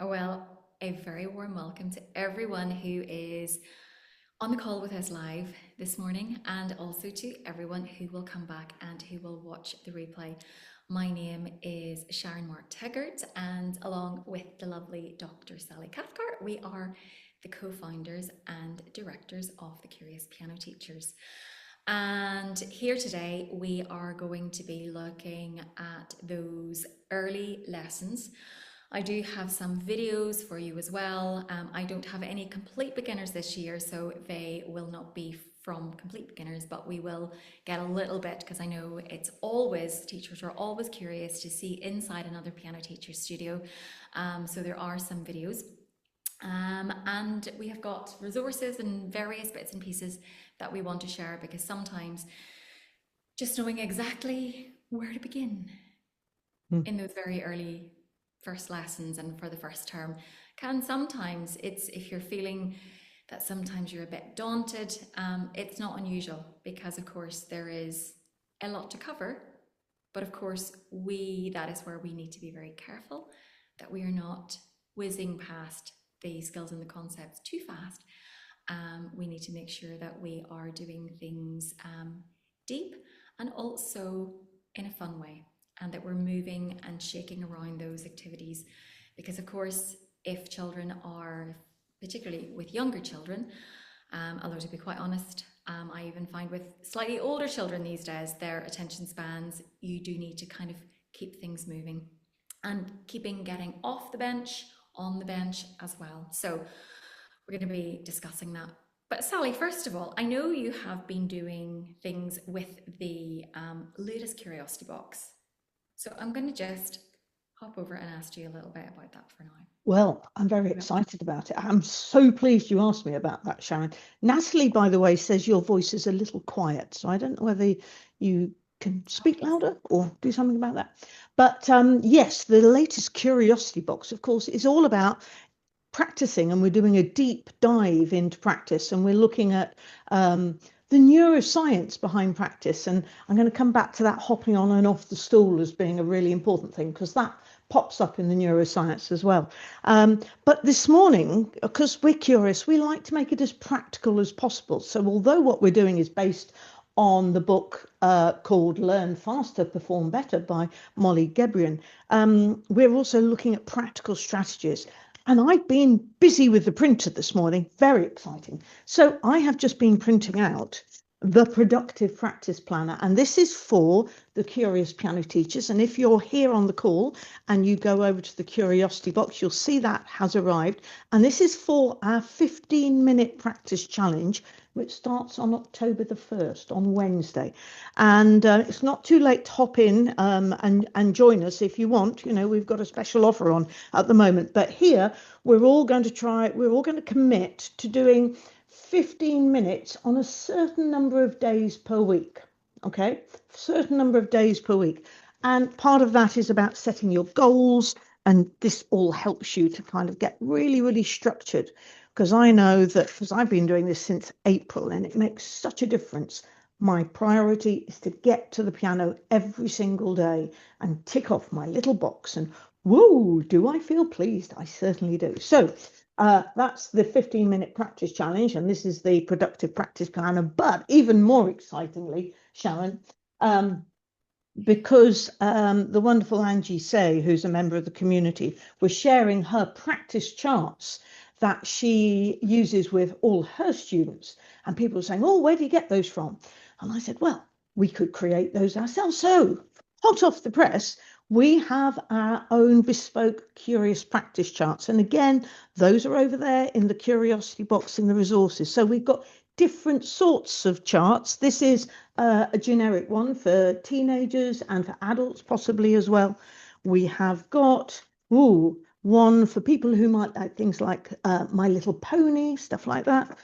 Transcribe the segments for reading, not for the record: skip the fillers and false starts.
Well, a very warm welcome to everyone who is on the call with us live this morning, and also to everyone who will come back and who will watch the replay. My name is Sharon Teggart, and along with the lovely Dr. Sally Cathcart, we are the co founders and directors of the Curious Piano Teachers. And here today, we are going to be looking at those early lessons. I do have some videos for you as well. I don't have any complete beginners this year, so they will not be from complete beginners, but we will get a little bit, because I know it's always, teachers are always curious to see inside another piano teacher's studio. So there are some videos. And we have got resources and various bits and pieces that we want to share, because sometimes just knowing exactly where to begin in those very early first lessons and for the first term can sometimes, it's if you're feeling that sometimes you're a bit daunted, it's not unusual, because of course there is a lot to cover, but of course that is where we need to be very careful that we are not whizzing past the skills and the concepts too fast. We need to make sure that we are doing things deep and also in a fun way, and that we're moving and shaking around those activities. Because of course, if children are, particularly with younger children, although to be quite honest, I even find with slightly older children these days, their attention spans, you do need to kind of keep things moving and getting off the bench, on the bench as well. So we're going to be discussing that. But Sally, first of all, I know you have been doing things with the latest Curiosity Box. So I'm going to just hop over and ask you a little bit about that for now. Well, I'm very excited about it. I'm so pleased you asked me about that, Sharon. Natalie, by the way, says your voice is a little quiet. So I don't know whether you can speak louder or do something about that. But yes, the latest Curiosity Box, of course, is all about practicing, and we're doing a deep dive into practice, and we're looking at the neuroscience behind practice. And I'm going to come back to that hopping on and off the stool as being a really important thing, because that pops up in the neuroscience as well. But this morning, because we're curious, we like to make it as practical as possible. So although what we're doing is based on the book called Learn Faster, Perform Better by Molly Gebrian, we're also looking at practical strategies. And I've been busy with the printer this morning, very exciting. So I have just been printing out the Productive Practice Planner, and this is for the Curious Piano Teachers. And if you're here on the call and you go over to the Curiosity Box, you'll see that has arrived. And this is for our 15-minute practice challenge, which starts on October the 1st, on Wednesday. And it's not too late to hop in and join us if you want. You know, we've got a special offer on at the moment. But here, we're all going to commit to doing 15 minutes on a certain number of days per week. Okay, certain number of days per week. And part of that is about setting your goals. And this all helps you to kind of get really, really structured. Because I know that, because I've been doing this since April, and it makes such a difference. My priority is to get to the piano every single day and tick off my little box. And whoa, do I feel pleased? I certainly do. So that's the 15-minute practice challenge, and this is the Productive Practice Planner. But even more excitingly, Sharon, because the wonderful Angie Say, who's a member of the community, was sharing her practice charts that she uses with all her students. And people were saying, oh, where do you get those from? And I said, well, we could create those ourselves. So hot off the press, we have our own bespoke Curious Practice charts. And again, those are over there in the Curiosity Box in the resources. So we've got different sorts of charts. This is a generic one for teenagers and for adults possibly as well. We have got one for people who might like things like My Little Pony, stuff like that.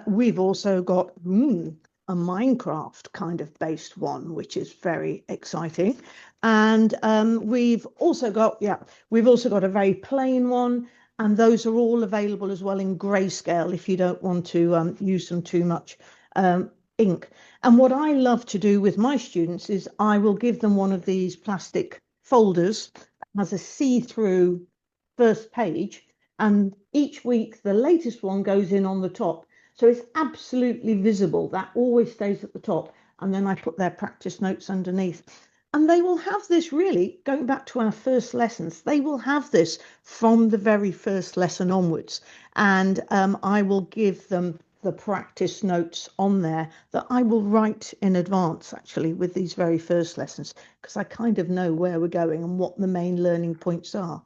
We've also got a Minecraft kind of based one, which is very exciting. And we've also got a very plain one, and those are all available as well in grayscale if you don't want to use them too much ink. And what I love to do with my students is I will give them one of these plastic folders that has a see-through first page, and each week the latest one goes in on the top. So it's absolutely visible. That always stays at the top. And then I put their practice notes underneath. And they will have this really, going back to our first lessons, they will have this from the very first lesson onwards. And I will give them the practice notes on there that I will write in advance, actually, with these very first lessons, because I kind of know where we're going and what the main learning points are.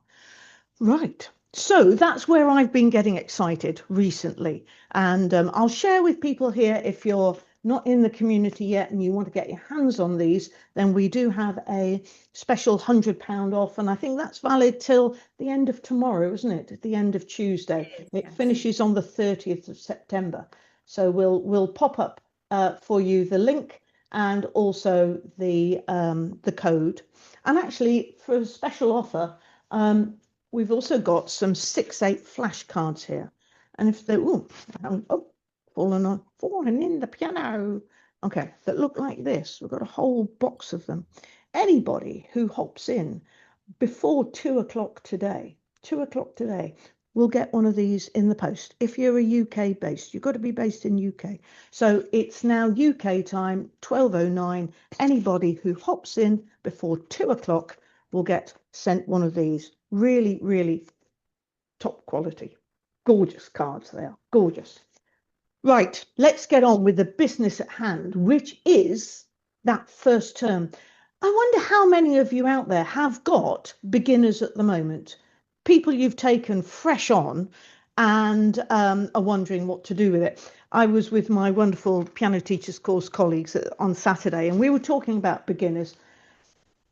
Right. So that's where I've been getting excited recently. And I'll share with people here, if you're not in the community yet and you want to get your hands on these, then we do have a special £100 off. And I think that's valid till the end of tomorrow, isn't it? At the end of Tuesday. It is, It yes. finishes on the 30th of September. So we'll pop up for you the link and also the code. And actually, for a special offer, we've also got some 6/8 flashcards here. And if they, oh, falling in the piano. Okay, that look like this. We've got a whole box of them. Anybody who hops in before 2 o'clock today, 2 o'clock today, will get one of these in the post. If you're a UK based, you've got to be based in UK. So it's now UK time, 12:09. Anybody who hops in before 2 o'clock will get sent one of these. Really, really top quality. Gorgeous cards they are. Gorgeous. Right, let's get on with the business at hand, which is that first term. I wonder how many of you out there have got beginners at the moment, people you've taken fresh on and are wondering what to do with it. I was with my wonderful piano teachers course colleagues on Saturday, and we were talking about beginners.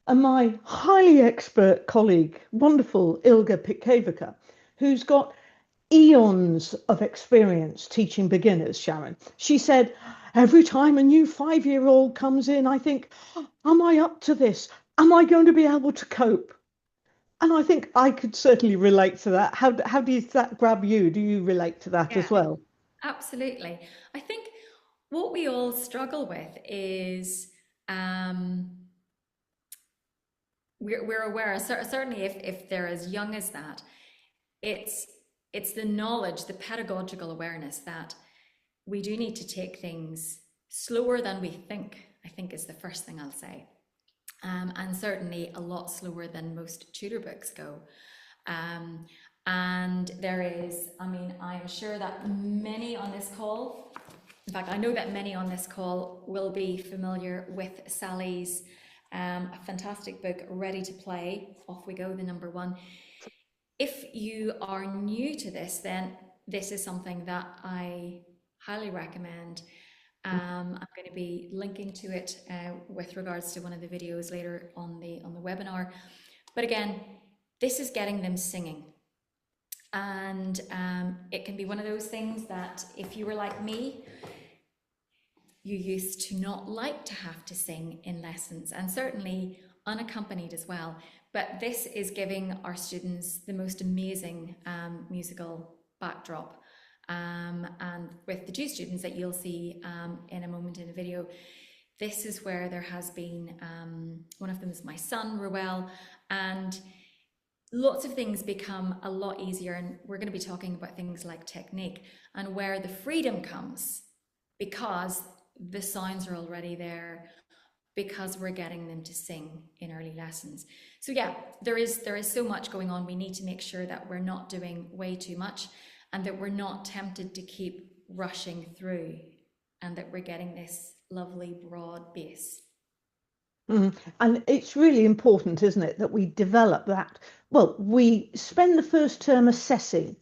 And my highly expert colleague, wonderful Ilga Pitkavica, who's got eons of experience teaching beginners, Sharon. She said, every time a new 5-year-old comes in, I think, am I up to this? Am I going to be able to cope? And I think I could certainly relate to that. How does that grab you? Do you relate to that Yeah, as well? absolutely. I think what we all struggle with is um, we're aware, certainly if they're as young as that, it's it's the knowledge, the pedagogical awareness that we do need to take things slower than we think, I think is the first thing I'll say. And certainly a lot slower than most tutor books go. Um, and there is, I mean, I'm sure that many on this call, in fact, I know that many on this call will be familiar with Sally's a fantastic book, Ready to Play. Off we go, the number one. If you are new to this, then this is something that I highly recommend. I'm going to be linking to it with regards to one of the videos later on the webinar. But again, this is getting them singing, and it can be one of those things that if you were like me, you used to not like to have to sing in lessons, and certainly unaccompanied as well. But this is giving our students the most amazing musical backdrop. And with the two students that you'll see in a moment in a video, this is where there has been, one of them is my son, Ruel, and lots of things become a lot easier. And we're going to be talking about things like technique and where the freedom comes because the sounds are already there, because we're getting them to sing in early lessons. So yeah, there is so much going on. We need to make sure that we're not doing way too much and that we're not tempted to keep rushing through and that we're getting this lovely broad base. And it's really important, isn't it, that we develop that. Well, we spend the first term assessing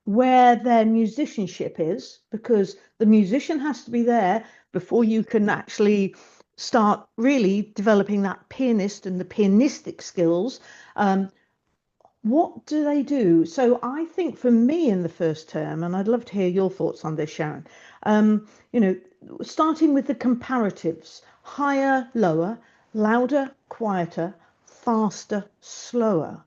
where their musicianship is, because the musician has to be there before you can actually start really developing that pianist and the pianistic skills. What do they do? So I think for me in the first term, and I'd love to hear your thoughts on this, Sharon, you know, starting with the comparatives, higher, lower, louder, quieter, faster, slower.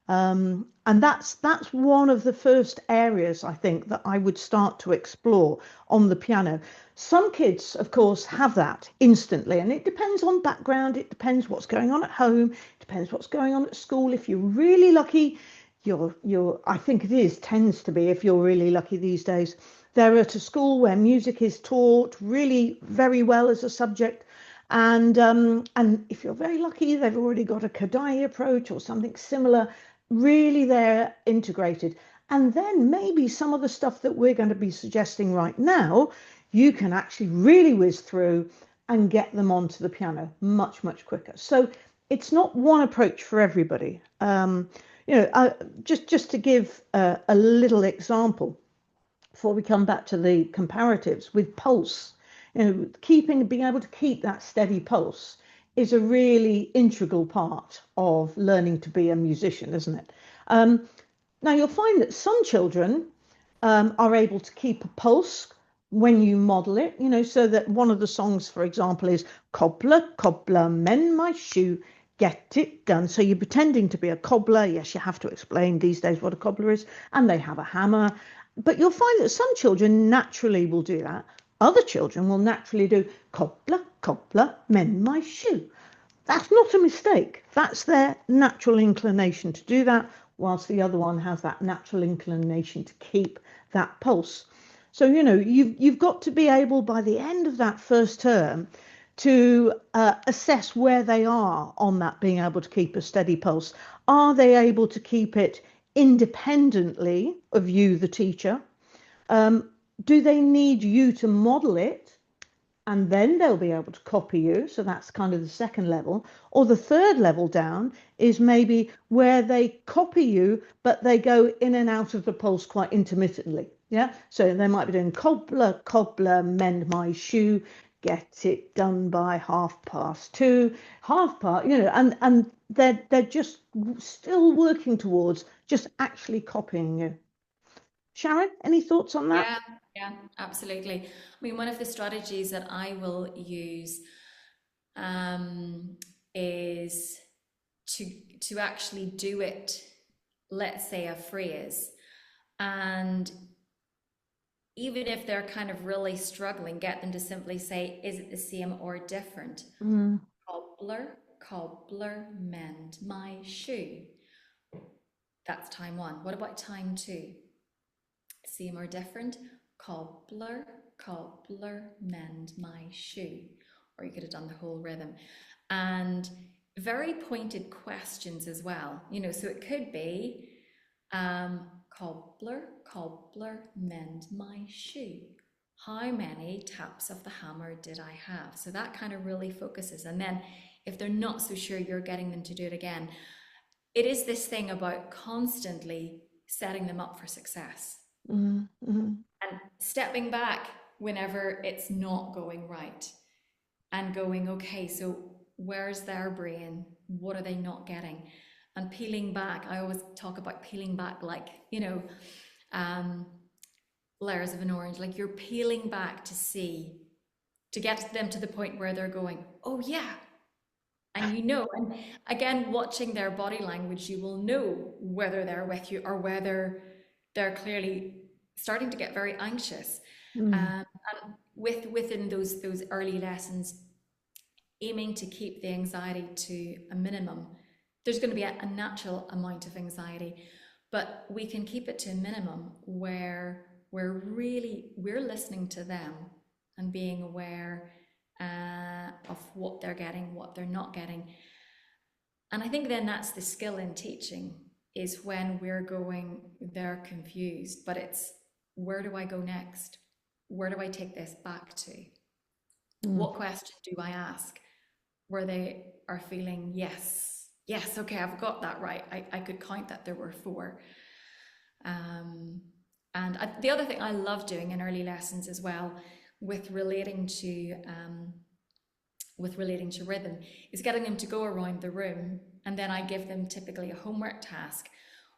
And that's one of the first areas I think that I would start to explore on the piano. Some kids, of course, have that instantly, and it depends on background, it depends what's going on at home, it depends what's going on at school. If you're really lucky, I think it is, tends to be, if you're really lucky these days. They're at a school where music is taught really very well as a subject. And if you're very lucky, they've already got a Kadai approach or something similar. Really, they're integrated. And then maybe some of the stuff that we're going to be suggesting right now, you can actually really whiz through and get them onto the piano much, much quicker. So it's not one approach for everybody. You know, just to give a little example before we come back to the comparatives with pulse, you know, being able to keep that steady pulse is a really integral part of learning to be a musician, isn't it? Um, Now you'll find that some children are able to keep a pulse when you model it, you know, so that one of the songs, for example, is cobbler, cobbler, mend my shoe, get it done. So you're pretending to be a cobbler. Yes, you have to explain these days what a cobbler is, and they have a hammer. But you'll find that some children naturally will do that. Other children will naturally do cobbler, cobbler, mend my shoe. That's not a mistake. That's their natural inclination to do that, whilst the other one has that natural inclination to keep that pulse. So, you know, you've got to be able by the end of that first term to assess where they are on that being able to keep a steady pulse. Are they able to keep it independently of you, the teacher? Um, do they need you to model it? And then they'll be able to copy you. So that's kind of the second level. Or the third level down is maybe where they copy you, but they go in and out of the pulse quite intermittently. Yeah. So they might be doing cobbler, cobbler, mend my shoe, get it done by 2:30, half past, you know, and they're just still working towards just actually copying you. Sharon, any thoughts on that? Yeah, yeah, absolutely. I mean, one of the strategies that I will use um, is to to actually do it, let's say a phrase, and even if they're kind of really struggling, get them to simply say, is it the same or different? Mm, Cobbler, cobbler, mend my shoe. That's time one. What about time two? Same or different? Cobbler, cobbler, mend my shoe. Or you could have done the whole rhythm. And very pointed questions as well. You know, so it could be cobbler, cobbler, mend my shoe. How many taps of the hammer did I have? So that kind of really focuses. And then if they're not so sure, you're getting them to do it again. It is this thing about constantly setting them up for success mm, mm, and stepping back whenever it's not going right and going, okay, so where's their brain? What are they not getting? And peeling back. I always talk about peeling back like, um, layers of an orange, like you're peeling back to see, to get them to the point where they're going, oh, yeah. And and again, watching their body language, you will know whether they're with you or whether they're clearly starting to get very anxious. mm, And within those early lessons, aiming to keep the anxiety to a minimum. There's going to be a natural amount of anxiety, but we can keep it to a minimum where we're listening to them and being aware of what they're getting, what they're not getting. And I think then that's the skill in teaching, is when we're going, they're confused, but it's, where do I go next? Where do I take this back to? mm. What question do I ask where they are feeling, yes, yes, okay, I've got that right. I could count that there were four. Um, and the other thing I love doing in early lessons as well, with relating to rhythm, is getting them to go around the room, and then I give them typically a homework task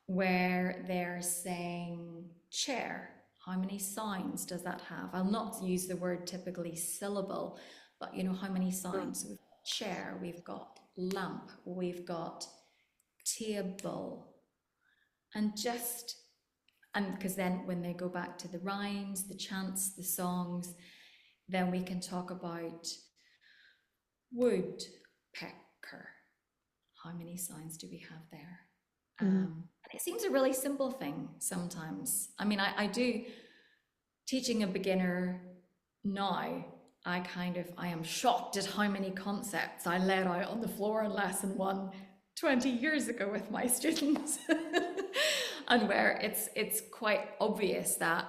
where they're saying chair. How many sounds does that have? I'll not use the word typically syllable, but how many sounds? So we've got chair, we've got lamp, we've got table, and because then when they go back to the rhymes, the chants, the songs, then we can talk about woodpecker. How many sounds do we have there? Mm, And it seems a really simple thing sometimes. I mean, I do teaching a beginner now. I am shocked at how many concepts I let out on the floor in lesson one 20 years ago with my students. And where it's quite obvious that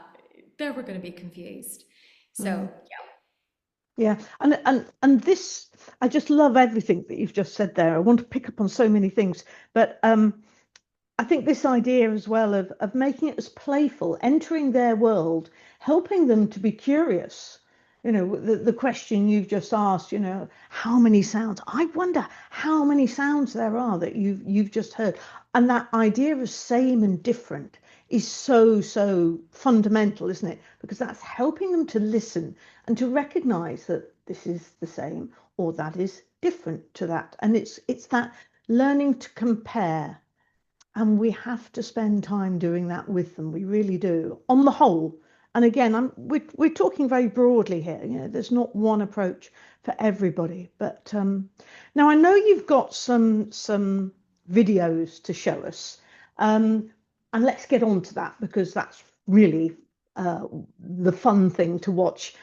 they were going to be confused. So Mm. Yeah, and this, I just love everything that you've just said there. I want to pick up on so many things, but I think this idea as well of making it as playful, entering their world, helping them to be curious. You know, the question you've just asked, you know, how many sounds? I wonder how many sounds there are that you've just heard. And that idea of same and different is so fundamental, isn't it? Because that's helping them to listen and to recognize that this is the same or that is different to that. And it's that learning to compare, and we have to spend time doing that with them. We really do, on the whole. And again, we're talking very broadly here. You know, there's not one approach for everybody. But now I know you've got some videos to show us, and let's get on to that because that's really the fun thing to watch,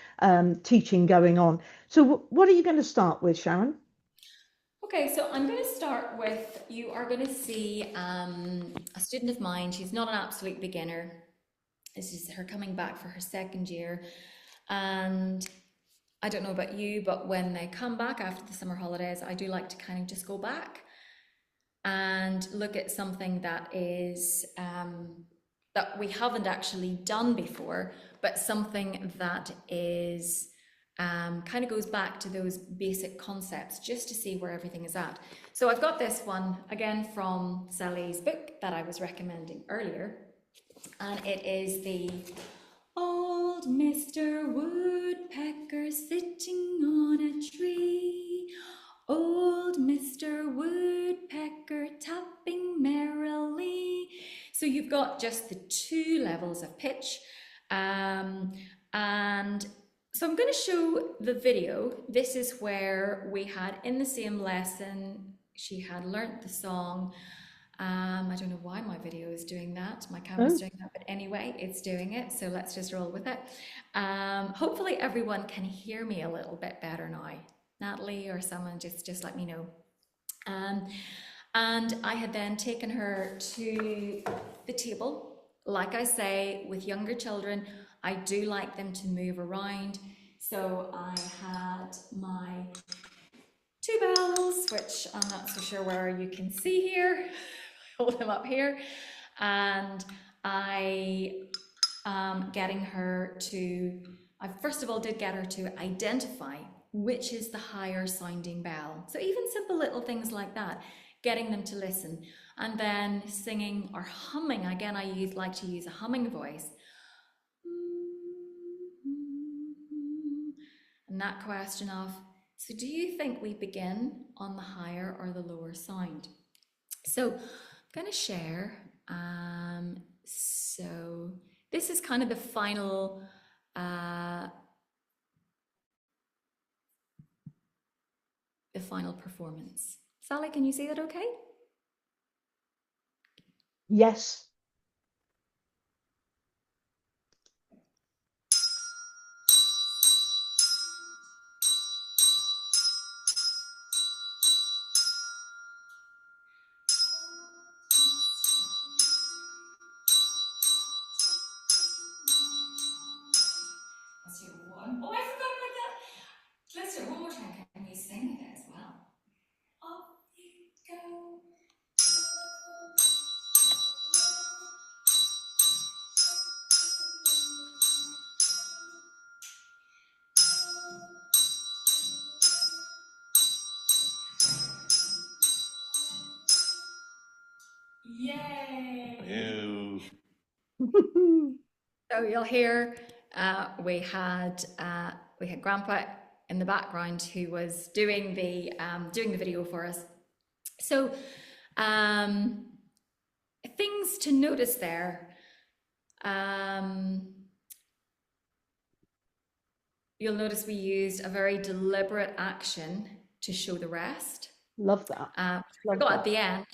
teaching going on. So, what are you going to start with, Sharon? okay, so I'm going to start with, you are going to see a student of mine. She's not an absolute beginner. This is her coming back for her second year. And I don't know about you, but when they come back after the summer holidays, I do like to kind of just go back and look at something that is that we haven't actually done before, but something that is kind of goes back to those basic concepts just to see where everything is at. So I've got this one again from Sally's book that I was recommending earlier, and it is the Old Mr. Woodpecker sitting on a tree. Old Mr. Woodpecker tapping merrily. So you've got just the two levels of pitch. And so I'm going to show the video. This is where we had in the same lesson, she had learnt the song. I don't know why my video is doing that. My camera's Oh, doing that, but anyway, it's doing it. So let's just roll with it. Hopefully everyone can hear me a little bit better now. Natalie or someone, just let me know. Um, and I had then taken her to the table. Like I say, with younger children, I do like them to move around. So I had my two bells, which I'm not so sure where you can see here. Hold them up here. And I getting her to, I first of all did get her to identify which is the higher sounding bell. So even simple little things like that, getting them to listen. And then singing or humming, again, like to use a humming voice. And that question of, so do you think we begin on the higher or the lower sound? So I'm going to share. So this is kind of uh, the final performance. Sally, can you see that okay? yes. Let's do one. Oh, I forgot about that. Let's do it one more time. Can you sing it as well? Off you go. Yay! Ew. So you'll hear we had Grandpa in the background who was doing the video for us. So um, things to notice there. Um, you'll notice we used a very deliberate action to show the rest. Love that. I Love forgot at that. the end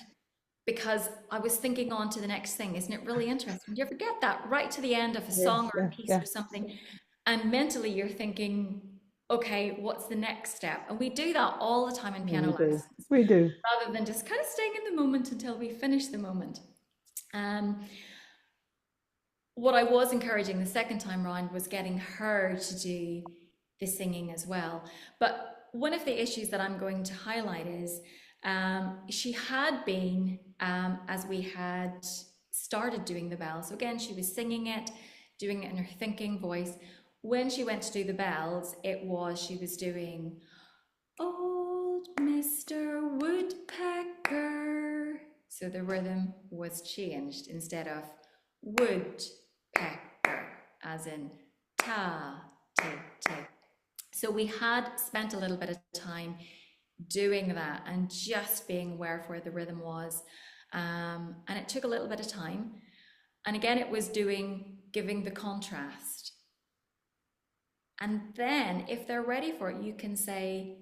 because I was thinking on to the next thing. Isn't it really interesting? Do you ever get that right to the end of a song Yes, or yeah, a piece yeah. or something, and mentally you're thinking, okay, what's the next step? And we do that all the time in Yeah, piano we do. lessons, We do. rather than just kind of staying in the moment until we finish the moment. Um, what I was encouraging the second time round was getting her to do the singing as well. But one of the issues that I'm going to highlight is she had been, as we had started doing the bells, so again, she was singing it, doing it in her thinking voice. When she went to do the bells, she was doing Old Mr. Woodpecker. So the rhythm was changed instead of woodpecker, as in ta, te, te. So we had spent a little bit of time doing that and just being aware of where the rhythm was. And it took a little bit of time. And again, it was giving the contrast. And then if they're ready for it, you can say,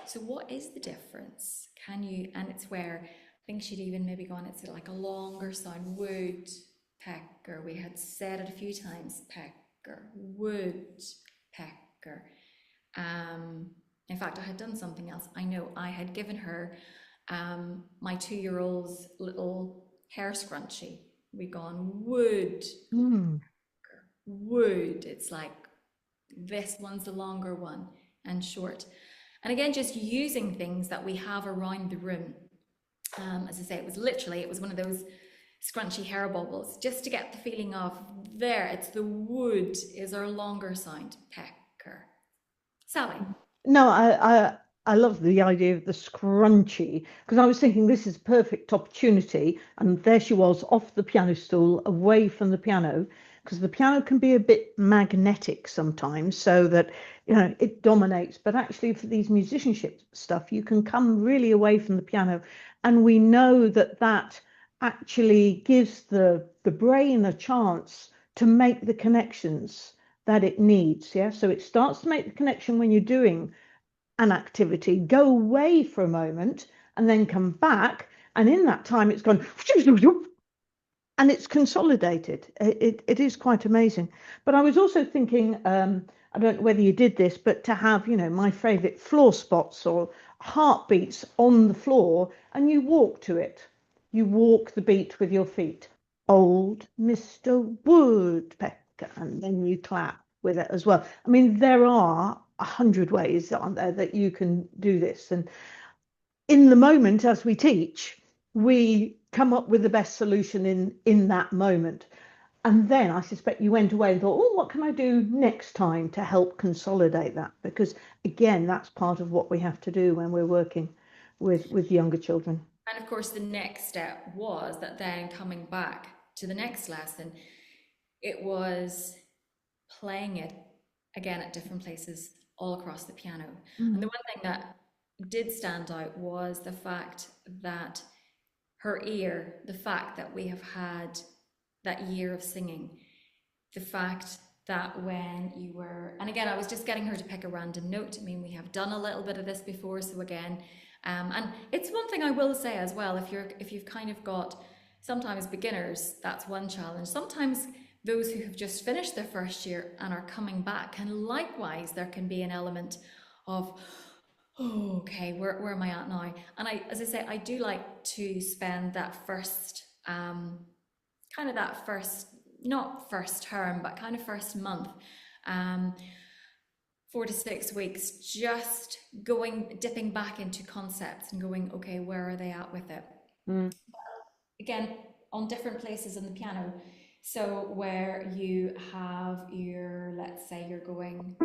so what is the difference? Can you, and it's where I think she'd even maybe gone, it's like a longer sound, wood, pecker. We had said it a few times, pecker, wood, pecker. In fact, I had done something else. I know I had given her my 2 year old's little hair scrunchie. We'd gone wood, Mm. wood. It's like this one's the longer one and short. And again, just using things that we have around the room. As I say, it was one of those scrunchy hair bobbles, just to get the feeling of there, it's the wood is our longer sound, pecker. Sally. No, I love the idea of the scrunchy because I was thinking this is a perfect opportunity, and there she was off the piano stool, away from the piano, because the piano can be a bit magnetic sometimes, so that it dominates. But actually, for these musicianship stuff, you can come really away from the piano, and we know that that actually gives the brain a chance to make the connections that it needs. Yeah, so it starts to make the connection when you're doing an activity, go away for a moment, and then come back. And in that time, it's gone and it's consolidated. It is quite amazing. But I was also thinking, I don't know whether you did this, but to have, my favorite floor spots or heartbeats on the floor, and you walk to it. You walk the beat with your feet. Old Mr. Woodpecker, and then you clap with it as well. I mean, there are 100 ways, aren't there, that you can do this. And in the moment as we teach, we come up with the best solution in that moment. And then I suspect you went away and thought, oh, what can I do next time to help consolidate that? Because again, that's part of what we have to do when we're working with younger children. And of course, the next step was that then coming back to the next lesson, it was playing it again at different places all across the piano. And the Mm. one thing that did stand out was the fact that her ear, the fact that we have had that year of singing, the fact that when you were, and again, I was just getting her to pick a random note. I mean, we have done a little bit of this before, so again, and it's one thing I will say as well, if you've kind of got, sometimes beginners, that's one challenge. Sometimes those who have just finished their first year and are coming back, and likewise, there can be an element of, oh, okay, where am I at now? And as I say, I do like to spend that first, kind of that first, not first term, but kind of first month, um, 4 to 6 weeks, just dipping back into concepts and going, okay, where are they at with it? Mm. Again, on different places on the piano. So where you have let's say you're going,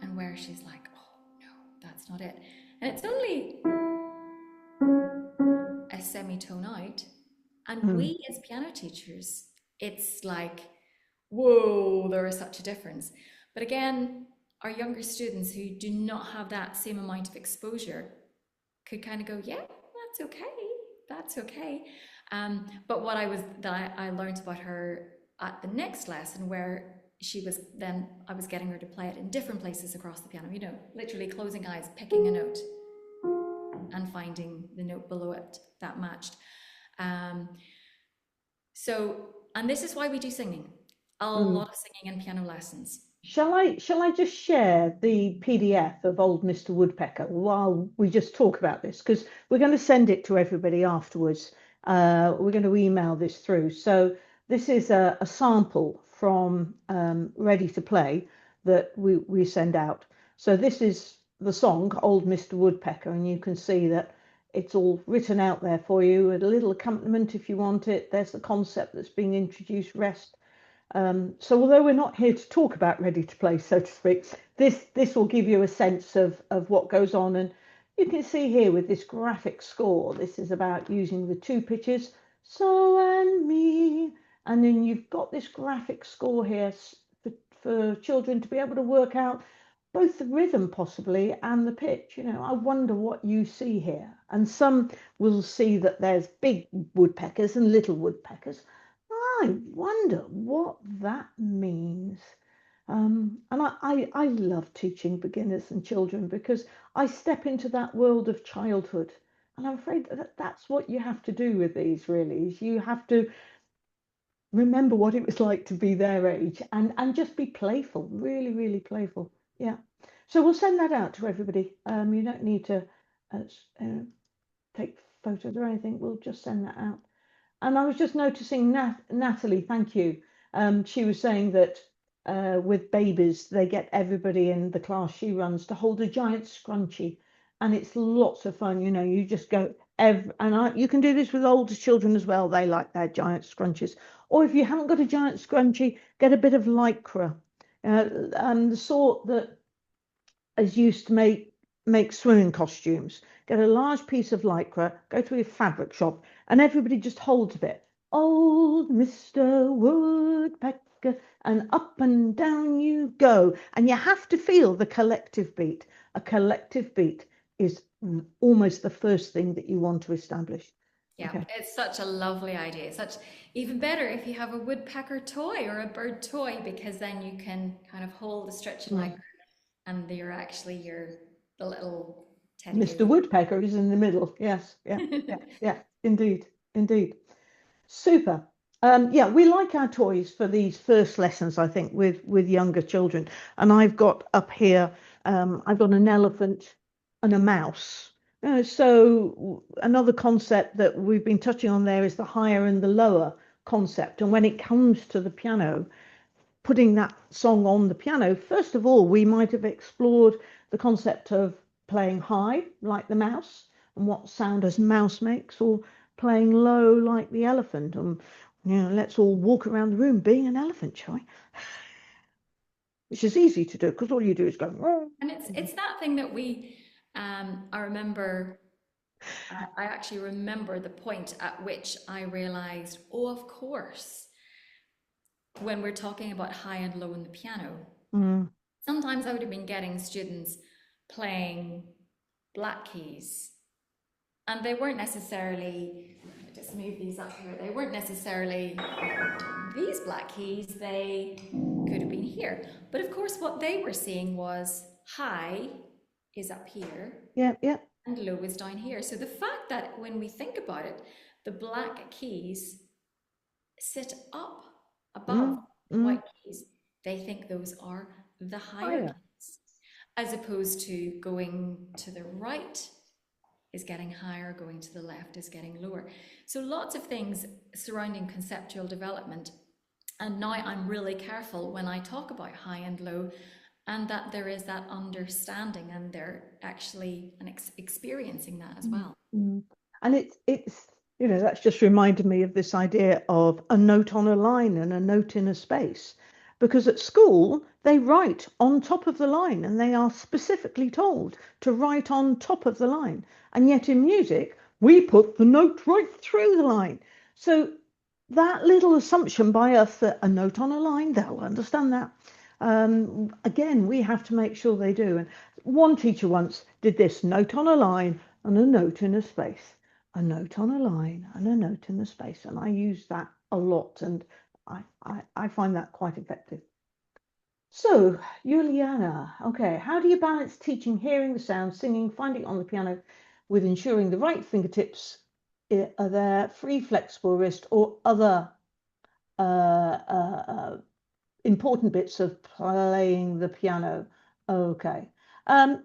and where she's like, oh no, that's not it. And it's only a semitone out. And Mm. we as piano teachers, it's like, whoa, there is such a difference. But again, our younger students who do not have that same amount of exposure could kind of go, yeah, that's okay, that's okay. But what I learned about her at the next lesson, where I was getting her to play it in different places across the piano, literally closing eyes, picking a note, and finding the note below it that matched. Um, and this is why we do singing, a Mm. lot of singing and piano lessons. Shall I just share the PDF of Old Mr. Woodpecker while we just talk about this? Because we're going to send it to everybody afterwards. We're going to email this through. So this is a sample from Ready to Play that we send out. So this is the song, Old Mr. Woodpecker, and you can see that it's all written out there for you with a little accompaniment if you want it. There's the concept that's being introduced, rest. So although we're not here to talk about Ready to Play, so to speak, this will give you a sense of what goes on. And you can see here with this graphic score, this is about using the two pitches, so and me. And then you've got this graphic score here for children to be able to work out both the rhythm possibly and the pitch. I wonder what you see here. And some will see that there's big woodpeckers and little woodpeckers. I wonder what that means. And I love teaching beginners and children because I step into that world of childhood. And I'm afraid that that's what you have to do with these, really, is you have to remember what it was like to be their age and just be playful, really, really playful. Yeah. So we'll send that out to everybody. You don't need to uh, take photos or anything. We'll just send that out. And I was just noticing Natalie, thank you. She was saying that with babies, they get everybody in the class she runs to hold a giant scrunchie. And it's lots of fun. You just go, you can do this with older children as well. They like their giant scrunchies. Or if you haven't got a giant scrunchie, get a bit of lycra, the sort that is used to make swimming costumes. Get a large piece of lycra, go to a fabric shop, and everybody just holds a bit. Old Mr. Woodpecker, and up and down you go. And you have to feel the collective beat. A collective beat is almost the first thing that you want to establish. Yeah, Okay. it's such a lovely idea. It's such even better if you have a woodpecker toy or a bird toy because then you can kind of hold the stretchy like Mm. and they're actually the little teddy Mr. bears. Woodpecker is in the middle. Yes. Yeah. Yeah. Yeah. Indeed. Indeed. Super. Yeah, we like our toys for these first lessons, I think, with younger children. And I've got up here, I've got an elephant and a mouse. So another concept that we've been touching on there is the higher and the lower concept. And when it comes to the piano, putting that song on the piano, first of all, we might have explored the concept of playing high, like the mouse, and what sound a mouse makes, or playing low, like the elephant. And let's all walk around the room being an elephant, shall we? Which is easy to do because all you do is go. "Oh." And it's that thing that we I remember I actually remember the point at which I realized, oh, of course, when we're talking about high and low in the piano, Mm, sometimes I would have been getting students playing black keys, and they weren't necessarily, just move these up here, they weren't necessarily these black keys, they could have been here. But of course, what they were seeing was high is up here yeah, yeah. and low is down here. So the fact that when we think about it, the black keys sit up above Mm, the mm, white keys, they think those are the higher higher. keys, as opposed to going to the right is getting higher, going to the left is getting lower. So lots of things surrounding conceptual development. And now I'm really careful when I talk about high and low, and that there is that understanding and they're actually experiencing that as Mm, well. mm. And it's that's just reminded me of this idea of a note on a line and a note in a space. Because at school they write on top of the line and they are specifically told to write on top of the line. And yet in music we put the note right through the line. So that little assumption by us that a note on a line, they'll understand that. Again, we have to make sure they do. And one teacher once did this note on a line and a note in a space, a note on a line and a note in the space. And I use that a lot and I find that quite effective. So, Juliana, okay, how do you balance teaching, hearing the sound, singing, finding it on the piano with ensuring the right fingertips are there, free, flexible wrist, or other important bits of playing the piano. Okay. Um,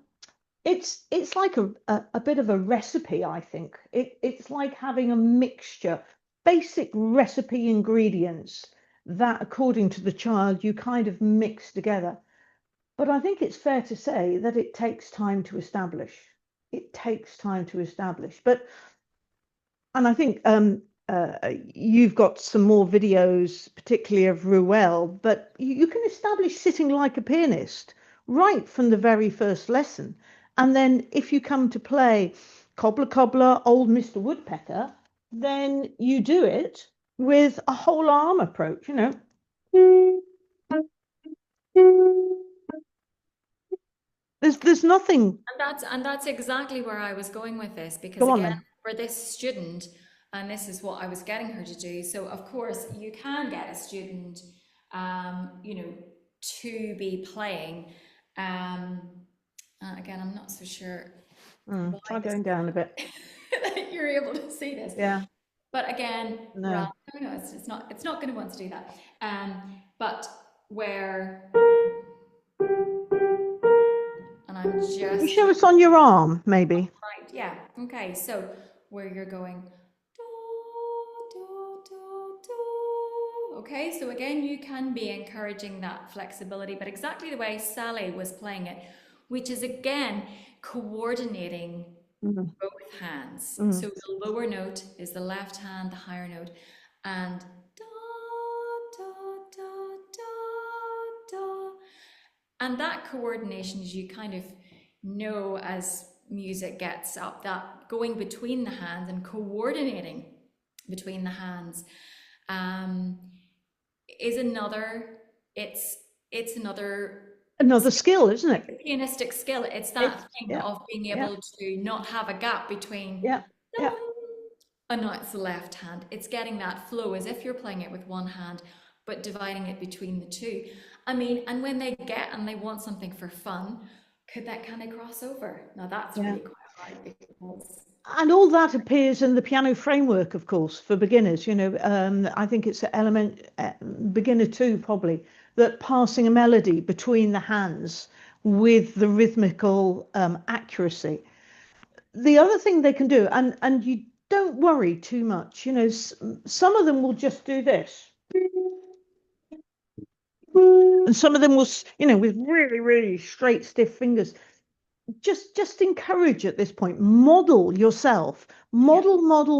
it's like a bit of a recipe, I think. It's like having a mixture, basic recipe ingredients that, according to the child, you kind of mix together. But I think it's fair to say that it takes time to establish. It takes time to establish. But and I think you've got some more videos, particularly of Ruel, but you can establish sitting like a pianist right from the very first lesson. And then if you come to play Cobbler Cobbler, Old Mr. Woodpecker, then you do it with a whole arm approach, you know. There's nothing. And that's exactly where I was going with this, because Go on again, then. for this student, and this is what I was getting her to do. So of course you can get a student, you know, to be playing. Um, again, I'm not so sure why Try this going down a bit. that you're able to see this. Yeah, But again, no. no, it's not going to want to do that. But where, and I'm You just show us on your arm, maybe. right, yeah. Okay, so where you're going, do, do, do, do. Okay, so again, you can be encouraging that flexibility, but exactly the way Sally was playing it, which is again coordinating Mm, both hands. So mm. the lower note is the left hand, the higher note, and da, da, da, da, da. And that coordination, as you kind of know as music gets up, that going between the hands and coordinating between the hands, um, is another, it's another Another skill, isn't it? pianistic skill. It's that It's thing yeah, of being yeah, able to not have a gap between yeah, yeah, and now it's the left hand. It's getting that flow as if you're playing it with one hand, but dividing it between the two. I mean, and when they get and they want something for fun, could that kind of cross over? Now that's yeah. really quite hard because And all that appears in the piano framework, of course, for beginners. You know, I think it's an element, beginner two probably, that passing a melody between the hands with the rhythmical accuracy. The other thing they can do, and you don't worry too much. You know, some of them will just do this, and some of them will, you know, with really, really straight, stiff fingers. Just encourage at this point, model yourself, yeah,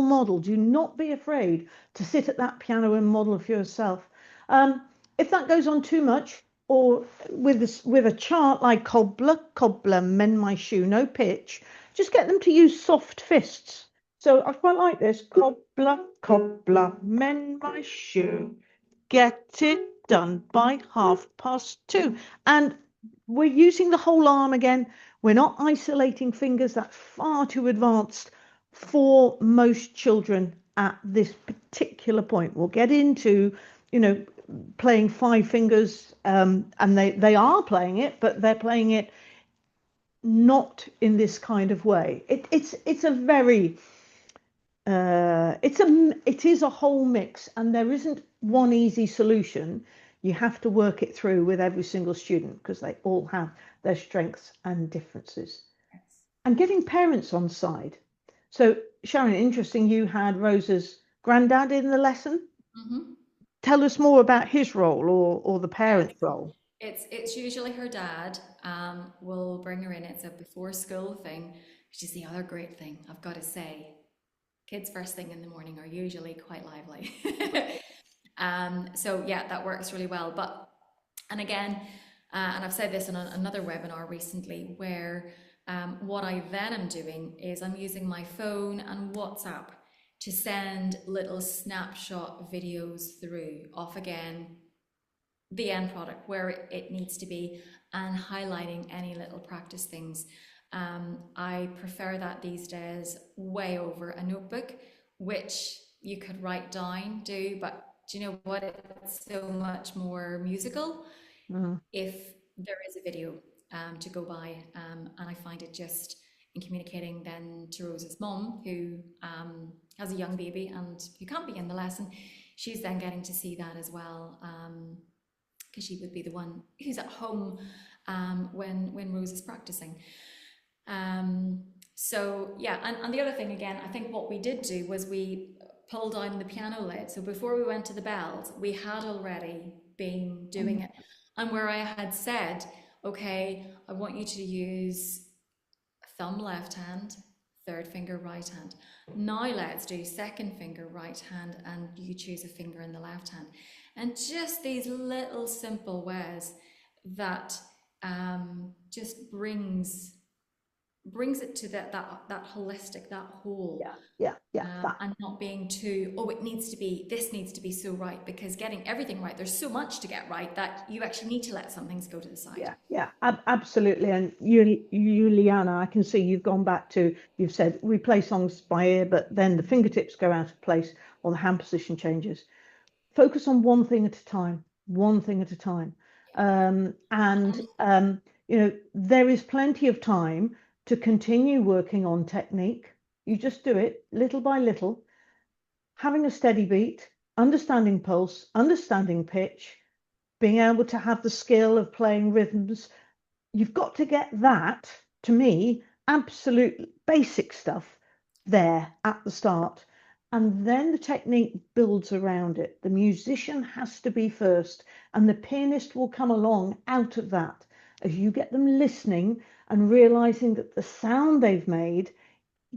model. Do not be afraid to sit at that piano and model for yourself. um, if that goes on too much, or with with a chart like cobbler cobbler mend my shoe, no pitch, just get them to use soft fists. So I quite like this: cobbler cobbler mend my shoe, get it done by 2:30. And we're using the whole arm again. We're not isolating fingers. That's far too advanced for most children at this particular point. We'll get into, you know, playing five fingers, and they are playing it, but they're playing it not in this kind of way. It's a very it is a whole mix, and there isn't one easy solution. You have to work it through with every single student because they all have their strengths and differences. yes. And getting parents on side. So, Sharon, interesting, you had Rosa's granddad in the lesson. Hmm. Tell us more about his role, or the Yes. parent's role. It's usually her dad will bring her in. It's a before school thing, which is the other great thing, I've got to say. Kids first thing in the morning are usually quite lively. So yeah, that works really well. But and again, and I've said this in another webinar recently, where what I then am doing is I'm using my phone and WhatsApp to send little snapshot videos through off again the end product where it needs to be, and highlighting any little practice things. I prefer that these days way over a notebook, which you could write down, do, but do you know what? It's so much more musical Mm, if there is a video to go by, and I find it just and communicating then to Rose's mum, who has a young baby and who can't be in the lesson. She's then getting to see that as well, because she would be the one who's at home when Rose is practicing. Um, so yeah, and the other thing again, I think what we did do was we pulled down the piano lid. So before we went to the bells, we had already been doing it. And where I had said, okay, I want you to use thumb left hand, third finger right hand. Now let's do second finger right hand, and you choose a finger in the left hand. And just these little simple ways that just brings it to that holistic, that whole, Yeah. That. and not being too, oh, it needs to be, this needs to be so right, because getting everything right, there's so much to get right that you actually need to let some things go to the side. Absolutely. And you, Liana, I can see you've gone back to, you've said we play songs by ear, but then the fingertips go out of place or the hand position changes. Focus on one thing at a time, one thing at a time. There is plenty of time to continue working on technique. You just do it little by little, having a steady beat, understanding pulse, understanding pitch, being able to have the skill of playing rhythms. You've got to get that, to me, absolute basic stuff there at the start. And then the technique builds around it. The musician has to be first, and the pianist will come along out of that as you get them listening and realizing that the sound they've made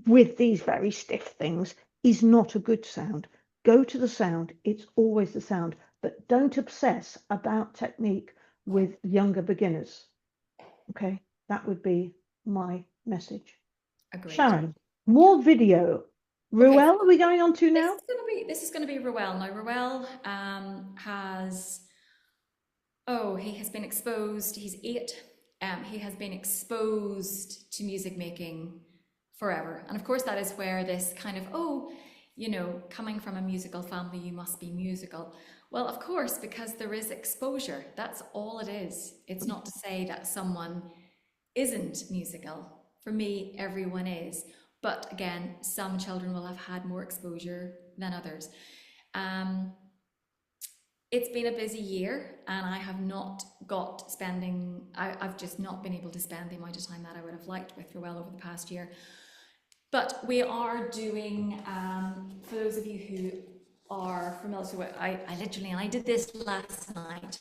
with these very stiff things is not a good sound. Go to the sound, it's always the sound, but don't obsess about technique with younger beginners. Okay, that would be my message. Agreed. Sharon, more video. Okay, Ruel, are we going on to now? this is going to be Ruel. Now Ruel has, oh, he has been exposed. He's 8. He has been exposed to music making forever, and of course that is where this kind of, oh, coming from a musical family, you must be musical. Well, of course, because there is exposure. That's all it is. It's not to say that someone isn't musical. For me, everyone is. But again, some children will have had more exposure than others. It's been a busy year, and I have not got spending, I've just not been able to spend the amount of time that I would have liked with Roel over the past year. But we are doing, for those of you who are familiar, so I did this last night.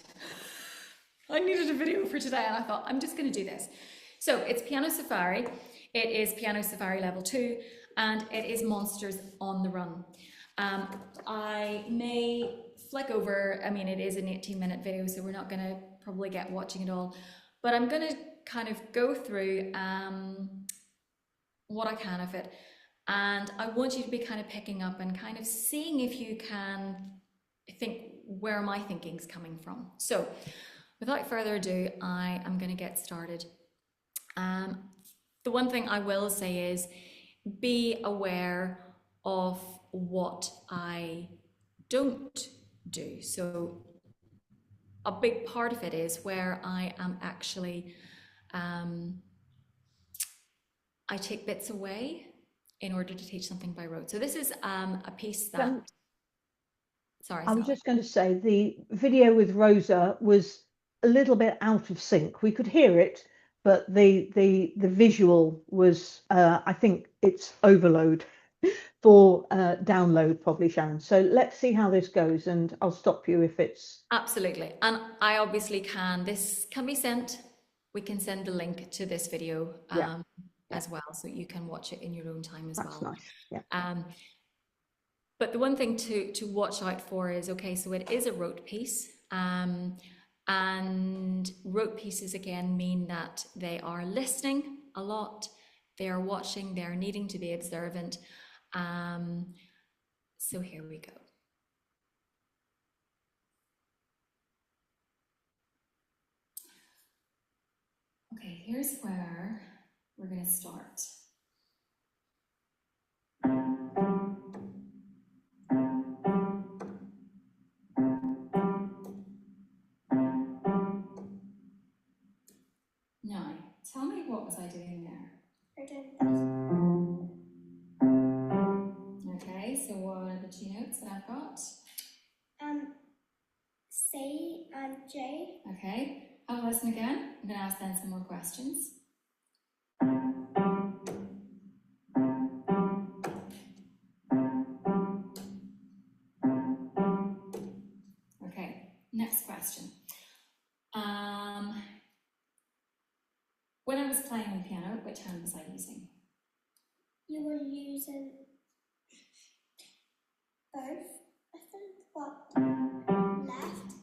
I needed a video for today, and I thought, I'm just going to do this. So it's Piano Safari, it is Piano Safari Level 2, and it is Monsters on the Run. I may flick over, I mean, it is an 18-minute video, so we're not going to probably get watching it all, but I'm going to kind of go through what I can of it, and I want you to be kind of picking up and kind of seeing if you can think, where my thinking's coming from. So without further ado, I am going to get started. The one thing I will say is be aware of what I don't do. So a big part of it is where I am actually, I take bits away in order to teach something by rote. So this is a piece that, sorry, I was Sally. just going to say the video with Rosa was a little bit out of sync. We could hear it, but the visual was, I think it's overload for download probably, Sharon. So let's see how this goes, and I'll stop you if it's... Absolutely. And I obviously can, this can be sent, we can send the link to this video as well, so you can watch it in your own time as That's well. nice. But the one thing to watch out for is, okay, so it is a rote piece. And rote pieces again mean that they are listening a lot, they are watching, they are needing to be observant. So here we go. Okay, here's where we're going to start. Now, tell me, what was I doing there? J. Okay, have a listen again. I'm going to ask then some more questions. Okay, next question. When I was playing the piano, which hand was I using? You were using both, I think, but left.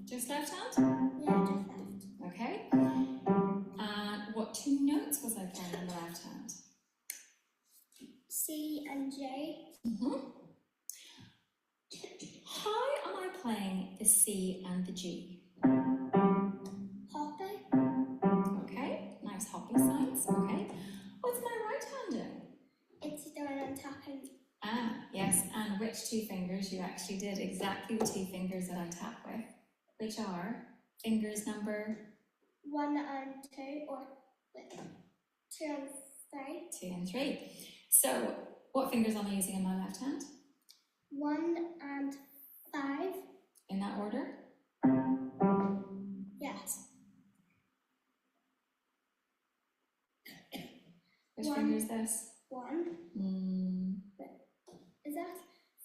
Just left hand? Yeah, just left. Okay. And what two notes was I playing on the left hand? C and J. How am I playing the C and the G? Hoppy. Okay, nice hoppy sounds. Okay. What's my right hand doing? It's doing and tapping. Ah, yes, and which two fingers? You actually did exactly the two fingers that I tap with, which are fingers number 1 and 2, or wait, 2 and 3. 2 and 3. So, what fingers am I using in my left hand? 1 and 5. In that order? Yes. Which finger is this? 1. Is that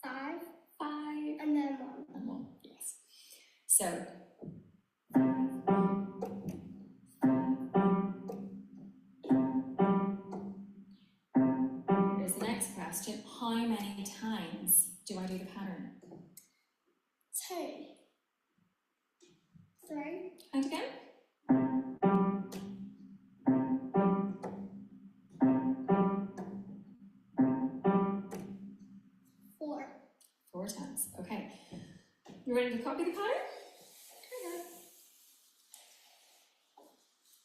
5? 5. And then 1. And 1, yes. So, here's the next question. How many times do I do the pattern? 2. 3. And again? 4. 4 times. Okay. You ready to copy the pattern?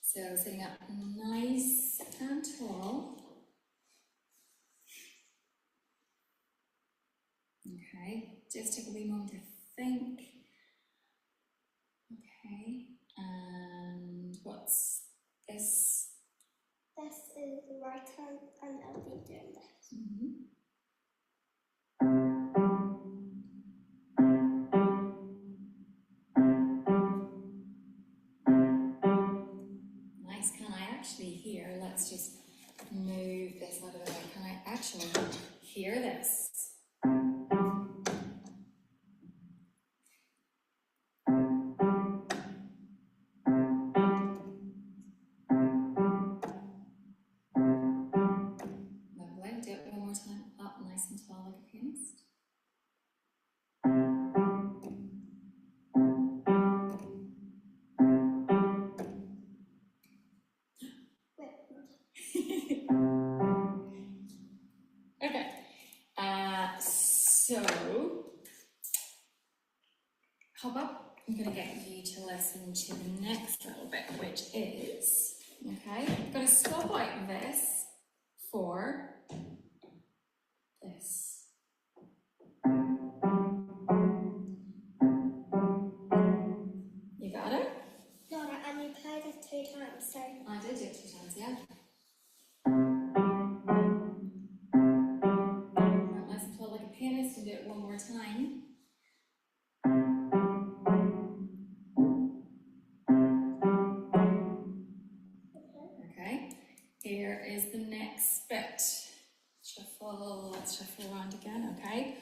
So sitting up nice and tall. Okay, just take a wee moment to think. Okay, and what's this? This is the right hand, and I'll be doing this. Nice. Can I actually hear? Let's just move this out of the way. Can I actually hear this? Lovely. Do it one more time. Up nice and tall like a pianist. Okay. So, how about I'm going to get you to listen to the next little bit, which is, okay, I'm going to swap out this for this. You got it? Got it, and you played it 2 times, so. I did do it 2 times, yeah. Right, nice and tall like a pianist, and do it one more time. Okay, here is the next bit. Shuffle, let's shuffle around again, okay?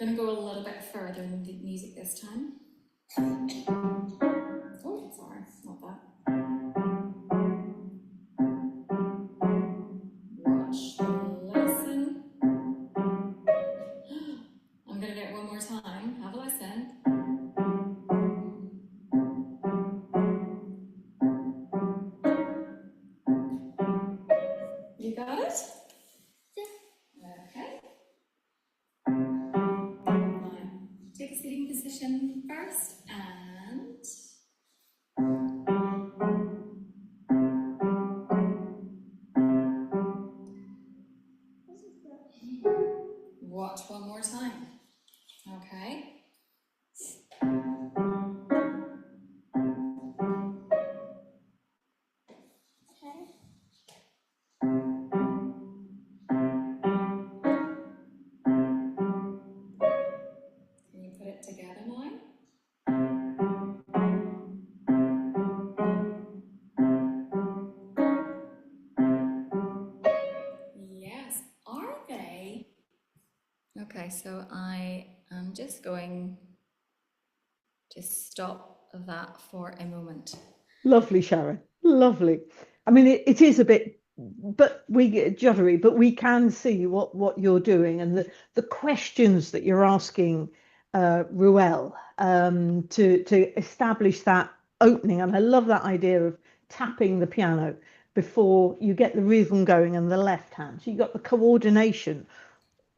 Gonna go a little bit further in the music this time. Oh, sorry, not that. Watch, listen. I'm gonna do it one more time. Have a listen. You got it? Yeah. Okay. Now, take a sitting position first and watch one more time. Okay. Okay. Can you put it together now? Okay, so I am just going to stop that for a moment. Lovely, Sharon. Lovely. I mean, it is a bit, but we get juddery, but we can see what you're doing and the questions that you're asking, Ruel, to establish that opening. And I love that idea of tapping the piano before you get the rhythm going in the left hand. So you got the coordination.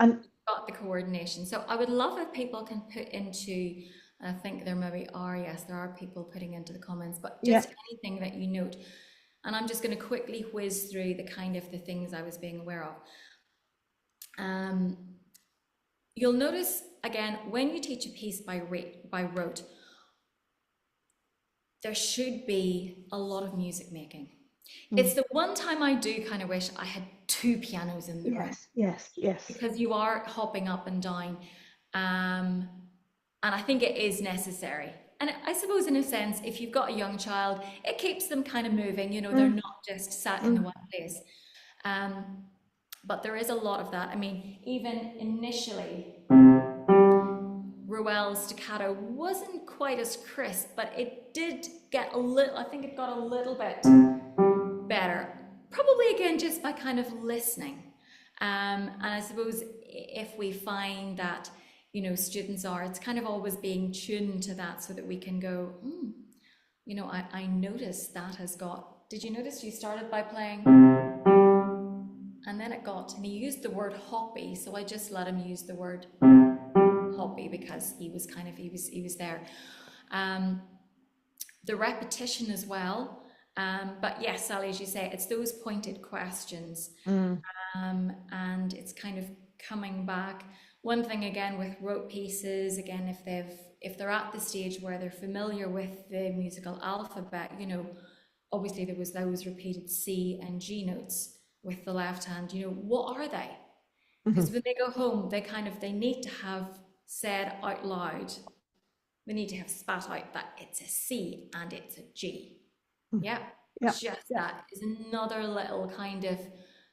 And Got the coordination. So I would love if people can put into, I think there maybe are, yes, there are people putting into the comments, but yeah, just anything that you note. And I'm just going to quickly whiz through the kind of the things I was being aware of. You'll notice again, when you teach a piece by rote, there should be a lot of music making. It's the one time I do kind of wish I had two pianos in the room. yes. Because you are hopping up and down. And I think it is necessary. And I suppose in a sense, if you've got a young child, it keeps them kind of moving, you know, they're not just sat in the one place. But there is a lot of that. I mean, even initially, Ruel's staccato wasn't quite as crisp, but it did get a little, I think it got a little bit better. Probably again, just by kind of listening. And I suppose if we find that, you know, students are, it's kind of always being tuned to that so that we can go, you know, I noticed that has got, did you notice you started by playing and then it got, and he used the word hoppy, so I just let him use the word hoppy because he was kind of, he was there. The repetition as well. But yes, Sally, as you say, it's those pointed questions. And it's kind of coming back. One thing again with rote pieces, again, if they're at the stage where they're familiar with the musical alphabet, you know, obviously there was those repeated C and G notes with the left hand, you know, what are they? Because when they go home, they need to have said out loud, they need to have spat out that it's a C and it's a G. Yeah, just that is another little kind of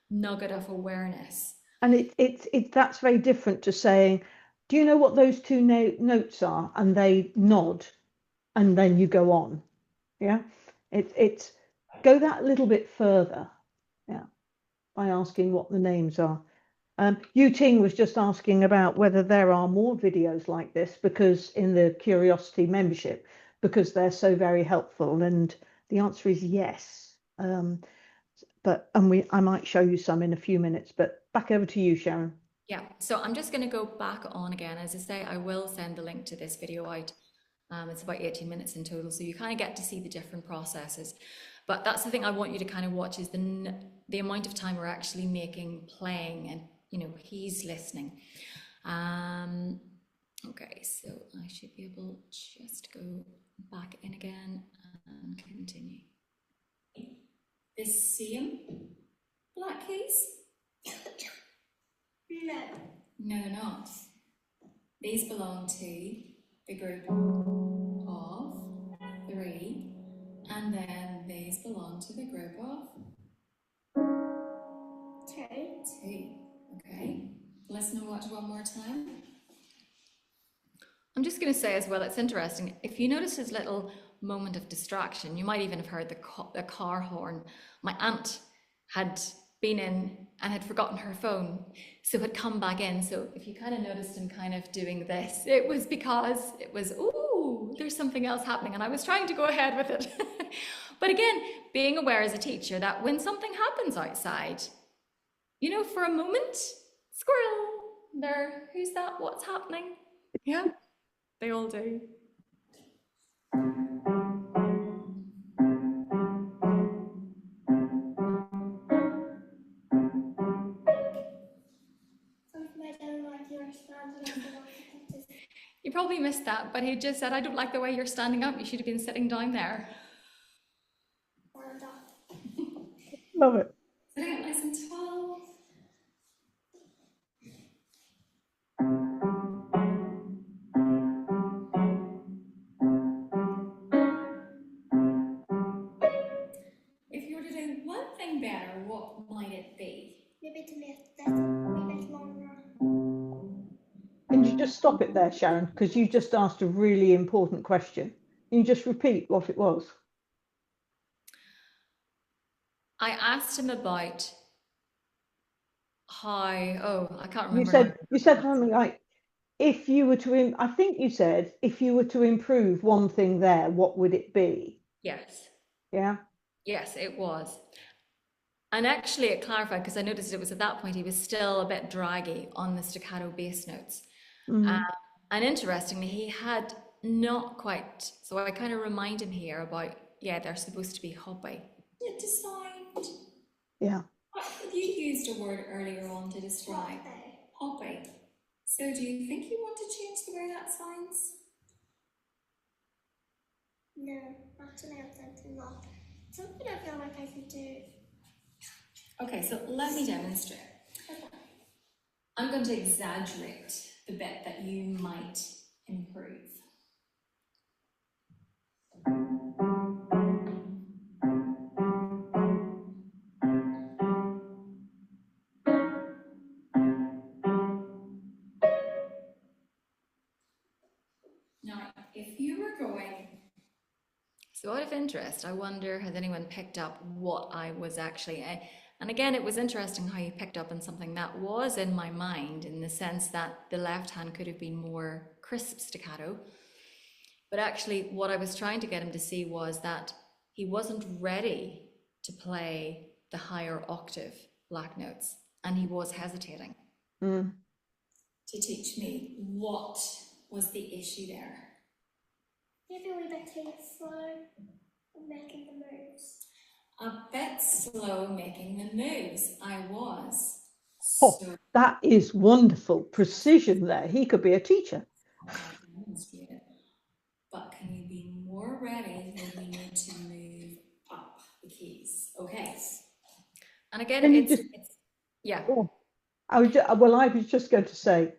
nugget of awareness. And it's that's very different to saying, do you know what those two notes are? And they nod, and then you go on. Yeah, it's go that little bit further. Yeah, by asking what the names are. Yu Ting was just asking about whether there are more videos like this because in the Curiosity membership, because they're so very helpful. And the answer is yes. I might show you some in a few minutes, but back over to you, Sharon. Yeah, so I'm just going to go back on again. As I say, I will send the link to this video out. It's about 18 minutes in total, so you kind of get to see the different processes. But that's the thing I want you to kind of watch is the amount of time we're actually making playing, and you know he's listening. Okay, so I should be able just go back in again and continue. The same black keys? No. No, they're not. These belong to the group of 3, and then these belong to the group of 2. Okay, listen and watch one more time. I'm just going to say as well, it's interesting. If you notice his little moment of distraction, you might even have heard the car horn. My aunt had been in and had forgotten her phone, so had come back in. So if you kind of noticed him kind of doing this, it was because it was, ooh, there's something else happening, and I was trying to go ahead with it. But again, being aware as a teacher that when something happens outside, you know, for a moment, squirrel, there, who's that, what's happening? Yeah, they all do. You probably missed that, but he just said, I don't like the way you're standing up. You should have been sitting down there. Love it. Sitting up nice and tall. If you were to do one thing better, what might it be? Maybe to make this a wee bit longer. you just stop it there, Sharon? Because you just asked a really important question. Can you just repeat what it was? I asked him about how, I can't You remember. said something like, if you were to, I think you said, if you were to improve one thing there, what would it be? Yes, Yeah. yes, it was. And actually, it clarified because I noticed it was at that point he was still a bit draggy on the staccato bass notes. Mm. And interestingly, he had not quite, so I kind of remind him here about, yeah, they're supposed to be hoppy. To sound. Yeah. You used a word earlier on to describe hoppy. So do you think you want to change the way that sounds? No, actually I'm thinking not. Something I feel like I could do. Okay, so let me demonstrate. I'm going to exaggerate the bit that you might improve. Now, if you were going... So out of interest, I wonder, has anyone picked up what I was actually... And again, it was interesting how you picked up on something that was in my mind, in the sense that the left hand could have been more crisp staccato. But actually, what I was trying to get him to see was that he wasn't ready to play the higher octave black notes, and he was hesitating to teach me what was the issue there. Maybe a wee bit too slow making the moves. A bit slow making the moves, I was. Oh, So that is wonderful precision there. He could be a teacher. demonstrate it. But can you be more ready when you need to move up the keys? Okay. And again, Can you it's yeah. Oh, I was just going to say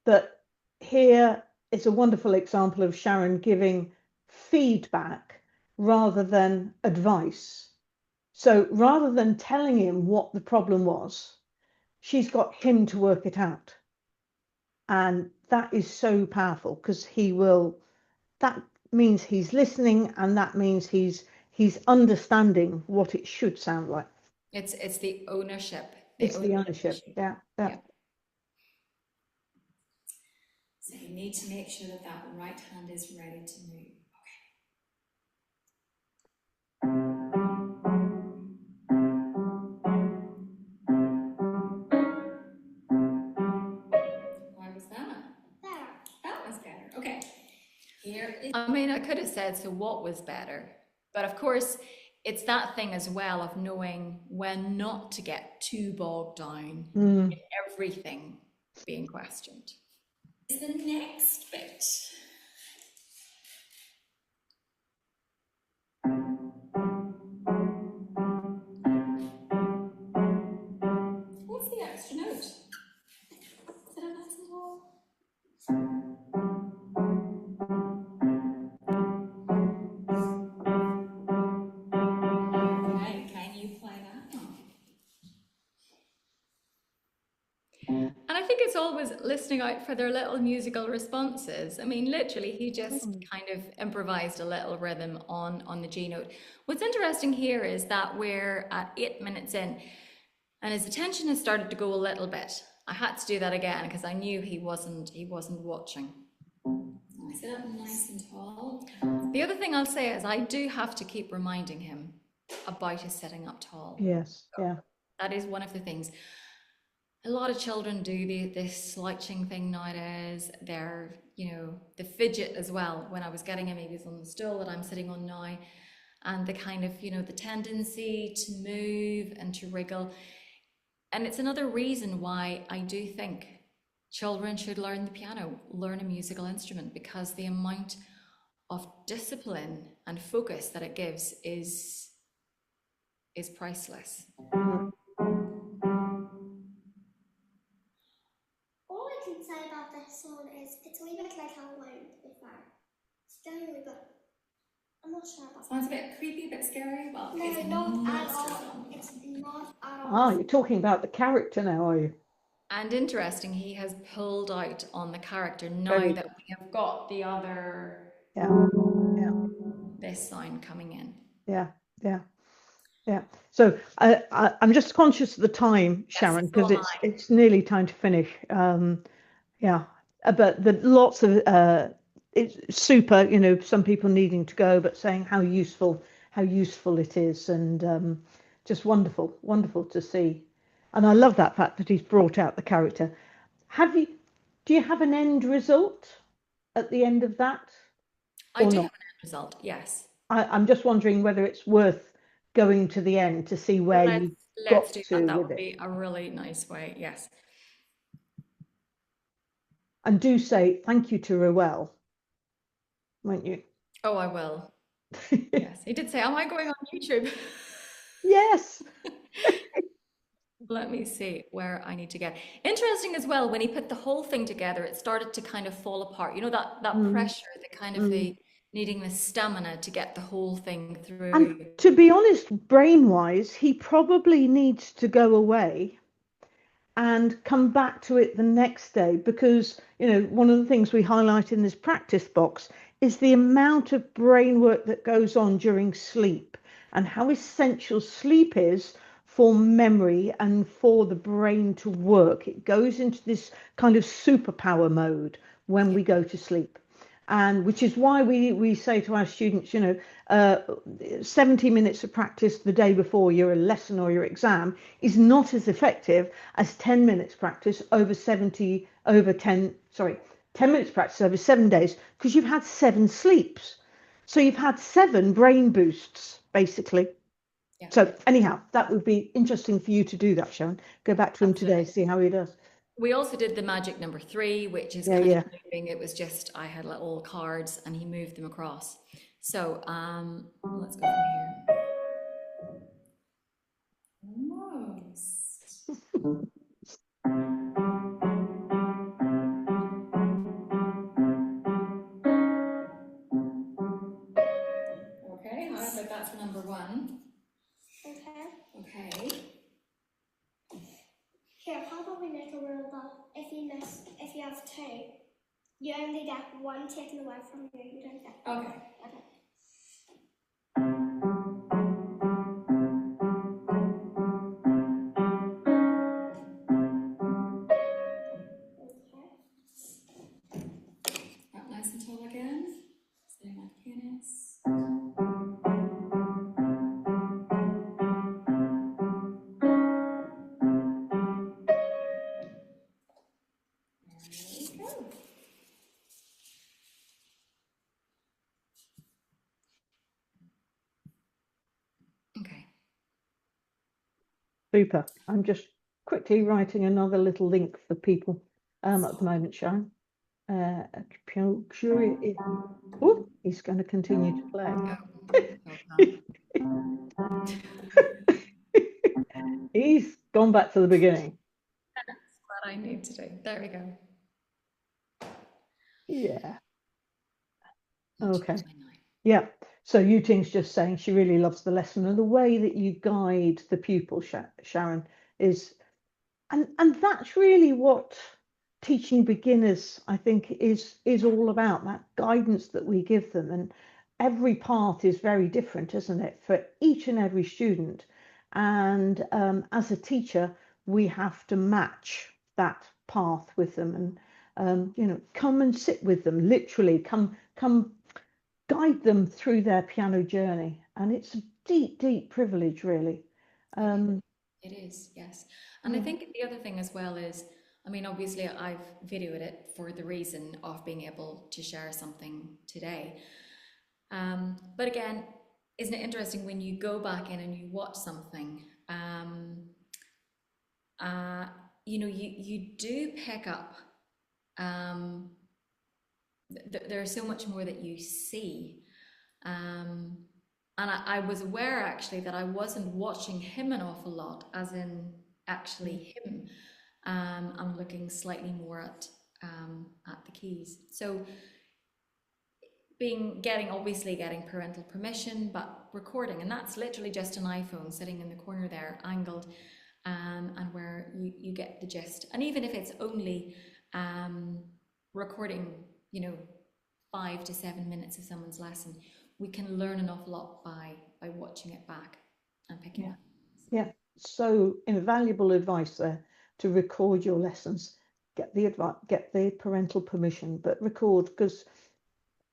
that here is a wonderful example of Sharon giving feedback rather than advice. So rather than telling him what the problem was, she's got him to work it out. And that is so powerful because that means he's listening, and that means he's understanding what it should sound like. It's the ownership. It's the ownership. Yeah. So you need to make sure that that right hand is ready to move. Why was that? There. That was better. Okay. I mean, I could have said, so what was better? But of course, it's that thing as well of knowing when not to get too bogged down in everything being questioned. Is the next bit. What's the extra note? Is it a nice little... Okay, can you play that? And I think it's always listening out for their little musical responses. I mean, literally, he just kind of improvised a little rhythm on the G note. What's interesting here is that we're at 8 minutes in, and his attention has started to go a little bit. I had to do that again because I knew he wasn't watching. I sit up nice and tall. The other thing I'll say is I do have to keep reminding him about his sitting up tall. Yes. Yeah. That is one of the things. A lot of children do this slouching thing nowadays. They're, the fidget as well. When I was getting him, he was on the stool that I'm sitting on now, and the kind of, the tendency to move and to wriggle. And it's another reason why I do think children should learn the piano, learn a musical instrument, because the amount of discipline and focus that it gives is priceless. All I can say about this song is it's a wee bit like Halloween, to be fair. It's genuinely good. I'm not sure about Sounds a bit creepy, a bit scary. Well, no, not at all. It's not at all. Ah, you're talking about the character now, are you? And interesting, he has pulled out on the character now Very that good. we have got the other, Yeah, yeah, this sound coming in. yeah, yeah, yeah. So I'm just conscious of the time, Yes, Sharon, so because am it's nearly time to finish. Yeah, but the lots of it's super. You know, some people needing to go, but saying how useful it is, and just wonderful, wonderful to see. And I love that fact that he's brought out the character. Have you? Do you have an end result at the end of that, I. I or do have not? an end result, yes. I'm just wondering whether it's worth going to the end to see where Let's you let's got do that. to That with would it. be a really nice way. Yes. And do say thank you to Roel, won't you? Oh, I will. Yes. He did say, "Am I going on YouTube?" Yes. Let me see where I need to get. Interesting as well, when he put the whole thing together, it started to kind of fall apart. You know, that Mm, pressure, the kind of mm. the needing the stamina to get the whole thing And through. to be honest, brain-wise, he probably needs to go away and come back to it the next day because, you know, one of the things we highlight in this practice box is the amount of brain work that goes on during sleep and how essential sleep is for memory and for the brain to work. It goes into this kind of superpower mode when Yeah. we go to sleep. And which is why we say to our students, you know, uh, 70 minutes of practice the day before your lesson or your exam is not as effective as 10 minutes practice over 70 over 10, sorry, 10 minutes practice over 7 days because you've had 7 sleeps. So you've had 7 brain boosts, basically. Yeah. So anyhow, that would be interesting for you to do that, Sharon. Go back to him today, Absolutely. see how he does. We also did the magic number 3, which is Yeah, kind of yeah. moving. It was just I had little cards and he moved them across. So let's go from here. Almost. Okay, how about that's number 1? Okay. Okay. Here, how about we make a rule that if you have two, you only get one taken away from you. You don't get both. Okay. Okay. Okay. Up nice and tall again. Sitting like pianists. There we go. Okay. Super. I'm just quickly writing another little link for people at the moment, Sharon. Oh, he's going to continue to play. Oh, well He's gone back to the beginning. that's what I need to do. There we go. Yeah. Not too Okay. much now. Yeah. So Yuting's just saying she really loves the lesson and the way that you guide the pupil, Sharon, is, and that's really what teaching beginners, I think, is all about, that guidance that we give them. And every path is very different, isn't it, for each and every student. And as a teacher, we have to match that path with them and you know, come and sit with them, literally come guide them through their piano journey. And it's a deep, deep privilege, really. It is. Um, It is, yes. And I yeah. think the other thing as well is, I mean, obviously I've videoed it for the reason of being able to share something today. But again, isn't it interesting when you go back in and you watch something, uh, you know, you do pick up, um, there's so much more that you see. Um, and I was aware actually that I wasn't watching him an awful lot, as in actually him. I'm looking slightly more at the keys. So getting obviously getting parental permission, but recording, and that's literally just an iPhone sitting in the corner there, angled. and where you get the gist. And even if it's only recording, 5 to 7 minutes of someone's lesson, we can learn an awful lot by watching it back and picking Yeah. up. Yeah. So invaluable advice there, to record your lessons. Get the parental permission, but record, because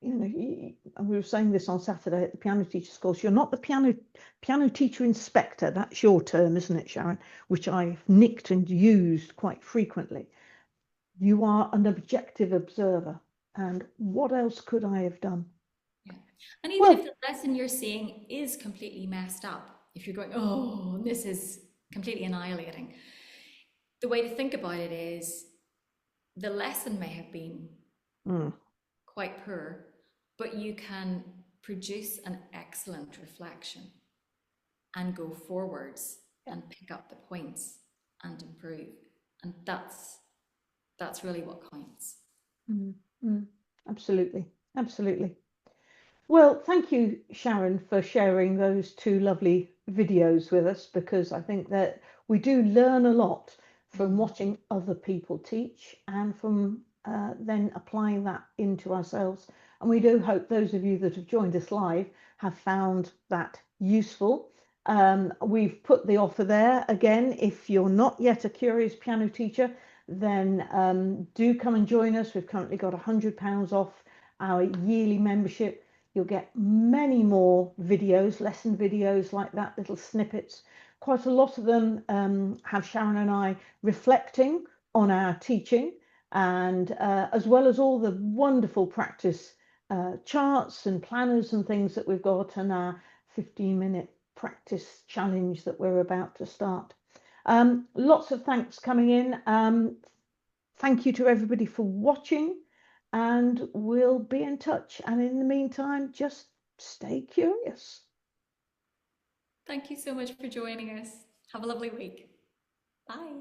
and we were saying this on Saturday at the piano teachers course, you're not the piano teacher inspector. That's your term, isn't it, Sharon? Which I've nicked and used quite frequently. You are an objective observer. And what else could I have done? Yeah. And even if Well, the lesson you're seeing is completely messed up, if you're going, oh, this is completely annihilating, the way to think about it is the lesson may have been mm, quite poor, but you can produce an excellent reflection and go forwards yeah, and pick up the points and improve. And that's really what counts. mm, mm, absolutely, absolutely. Well, thank you, Sharon, for sharing those two lovely videos with us, because I think that we do learn a lot from Mm. watching other people teach, and from then applying that into ourselves. And we do hope those of you that have joined us live have found that useful. We've put the offer there again. If you're not yet a curious piano teacher, then do come and join us. We've currently got £100 off our yearly membership. You'll get many more videos, lesson videos like that, little snippets. Quite a lot of them have Sharon and I reflecting on our teaching, and as well as all the wonderful practice charts and planners and things that we've got, and our 15-minute practice challenge that we're about to start. Lots of thanks coming in. Thank you to everybody for watching, and we'll be in touch. And in the meantime, just stay curious. Thank you so much for joining us. Have a lovely week. Bye.